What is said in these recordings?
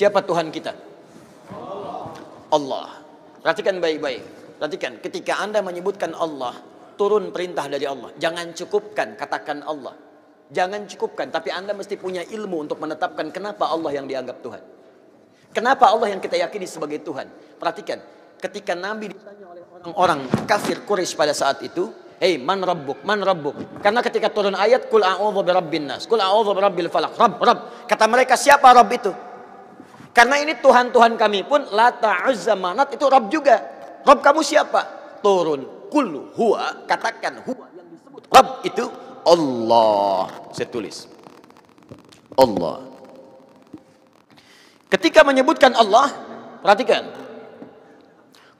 Siapa Tuhan kita? Allah. Perhatikan baik-baik. Perhatikan, ketika Anda menyebutkan Allah, turun perintah dari Allah. Jangan cukupkan katakan Allah. Jangan cukupkan, tapi Anda mesti punya ilmu untuk menetapkan kenapa Allah yang dianggap Tuhan. Kenapa Allah yang kita yakini sebagai Tuhan? Perhatikan, ketika Nabi ditanya oleh orang-orang kafir Quraisy pada saat itu, "Hei, man rabbuk? Man rabbuk?" Karena ketika turun ayat, "Qul a'udzu birabbin nas, qul a'udzu birabbil falaq." Rabb. Kata mereka, siapa Rabb itu? Karena ini Tuhan-Tuhan kami pun, Lata, Uzza, Manat itu Rabb juga. Rabb kamu siapa? Turun, "Qul huwa," katakan huwa yang disebut Rabb itu Allah. Saya tulis Allah. Ketika menyebutkan Allah, perhatikan.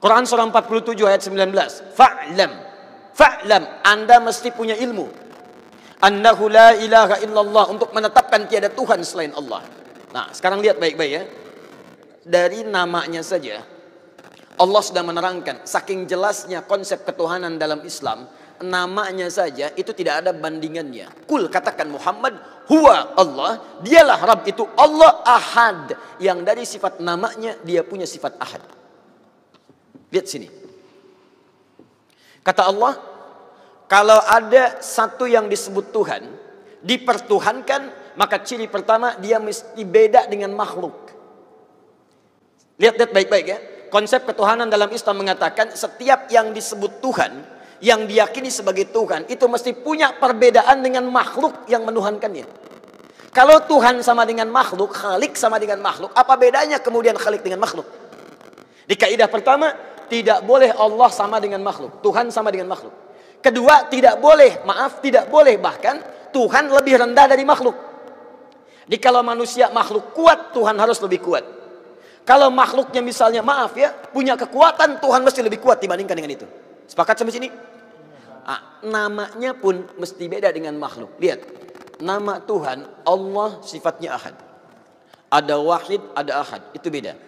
Quran surah 47 ayat 19. Fa'lam, Anda mesti punya ilmu. Annahu la ilaha illallah, untuk menetapkan tiada Tuhan selain Allah. Nah, sekarang lihat baik-baik ya. Dari namanya saja Allah sudah menerangkan, saking jelasnya konsep ketuhanan dalam Islam, namanya saja itu tidak ada bandingannya. Kul, katakan Muhammad, huwa Allah, dialah Rabb itu Allah Ahad, yang dari sifat namanya dia punya sifat Ahad. Lihat sini. Kata Allah, kalau ada satu yang disebut Tuhan, dipertuhankan, maka ciri pertama dia mesti beda dengan makhluk. Lihat baik-baik ya. Konsep ketuhanan dalam Islam mengatakan setiap yang disebut Tuhan, yang diyakini sebagai Tuhan, itu mesti punya perbedaan dengan makhluk yang menuhankannya. Kalau Tuhan sama dengan makhluk, Khalik sama dengan makhluk, apa bedanya kemudian Khalik dengan makhluk? Di kaidah pertama, tidak boleh Allah sama dengan makhluk, Tuhan sama dengan makhluk. Kedua, tidak boleh bahkan Tuhan lebih rendah dari makhluk. Jadi kalau manusia makhluk kuat, Tuhan harus lebih kuat. Kalau makhluknya misalnya punya kekuatan, Tuhan mesti lebih kuat dibandingkan dengan itu. Sepakat sampai sini? Nah, namanya pun mesti beda dengan makhluk. Lihat, nama Tuhan Allah sifatnya Ahad. Ada Wahid, ada Ahad, itu beda.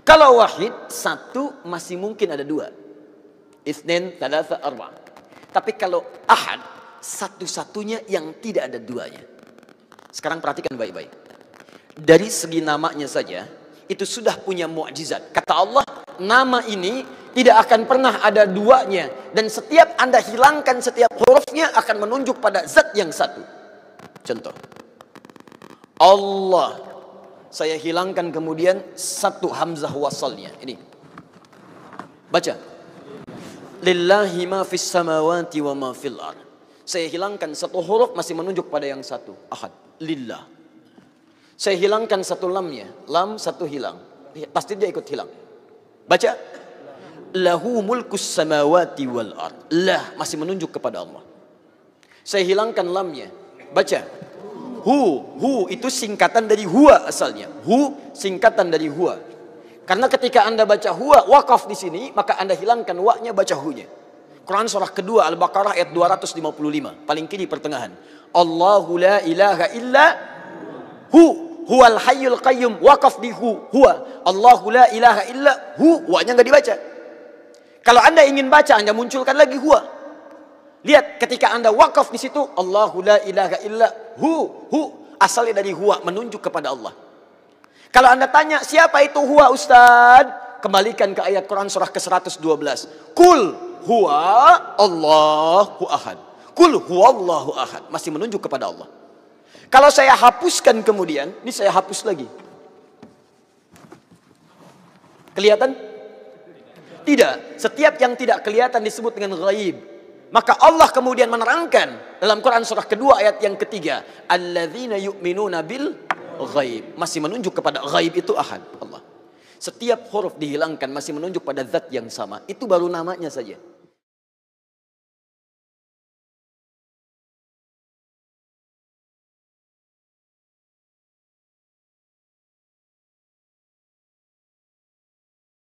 Kalau Wahid, satu masih mungkin ada dua. Itsnain, tsalatsa, arba'. Tapi kalau Ahad, satu-satunya yang tidak ada duanya. Sekarang perhatikan baik-baik. Dari segi namanya saja, itu sudah punya mukjizat. Kata Allah, nama ini tidak akan pernah ada duanya. Dan setiap Anda hilangkan setiap hurufnya akan menunjuk pada zat yang satu. Contoh. Allah. Saya hilangkan kemudian satu hamzah wasalnya. Ini. Baca. Lillahi ma fis samawati wa ma fil ard. Saya hilangkan satu huruf masih menunjuk pada yang satu. Ahad. Lillah. Saya hilangkan satu lamnya. Lam satu hilang. Pasti dia ikut hilang. Baca. Lahu mulkus samawati wal ard. Lah masih menunjuk kepada Allah. Saya hilangkan lamnya. Baca. Hu itu singkatan dari huwa asalnya. Hu singkatan dari huwa. Karena ketika Anda baca huwa wakaf di sini, maka Anda hilangkan wa-nya, baca hu-nya. Quran surah kedua Al-Baqarah ayat 255, paling kiri pertengahan. Allahu la ilaha illa huwal hayyul qayyum, wakaf di huwa. Allahu la ilaha illa wa-nya enggak dibaca. Kalau Anda ingin baca, Anda munculkan lagi huwa. Lihat, ketika Anda wakaf di situ, Allahu la ilaha illa asalnya dari huwa, menunjuk kepada Allah. Kalau Anda tanya, siapa itu huwa Ustaz? Kembalikan ke ayat Quran surah ke-112. Kul huwa Allahu ahad. Kul huwa Allahu ahad. Masih menunjuk kepada Allah. Kalau saya hapuskan kemudian, ini saya hapus lagi. Kelihatan? Tidak. Setiap yang tidak kelihatan disebut dengan ghaib. Maka Allah kemudian menerangkan dalam Quran surah kedua ayat yang ketiga, alladzina yu'minuna bil ghaib, masih menunjuk kepada ghaib itu ahad Allah. Setiap huruf dihilangkan masih menunjuk pada zat yang sama. Itu baru namanya saja.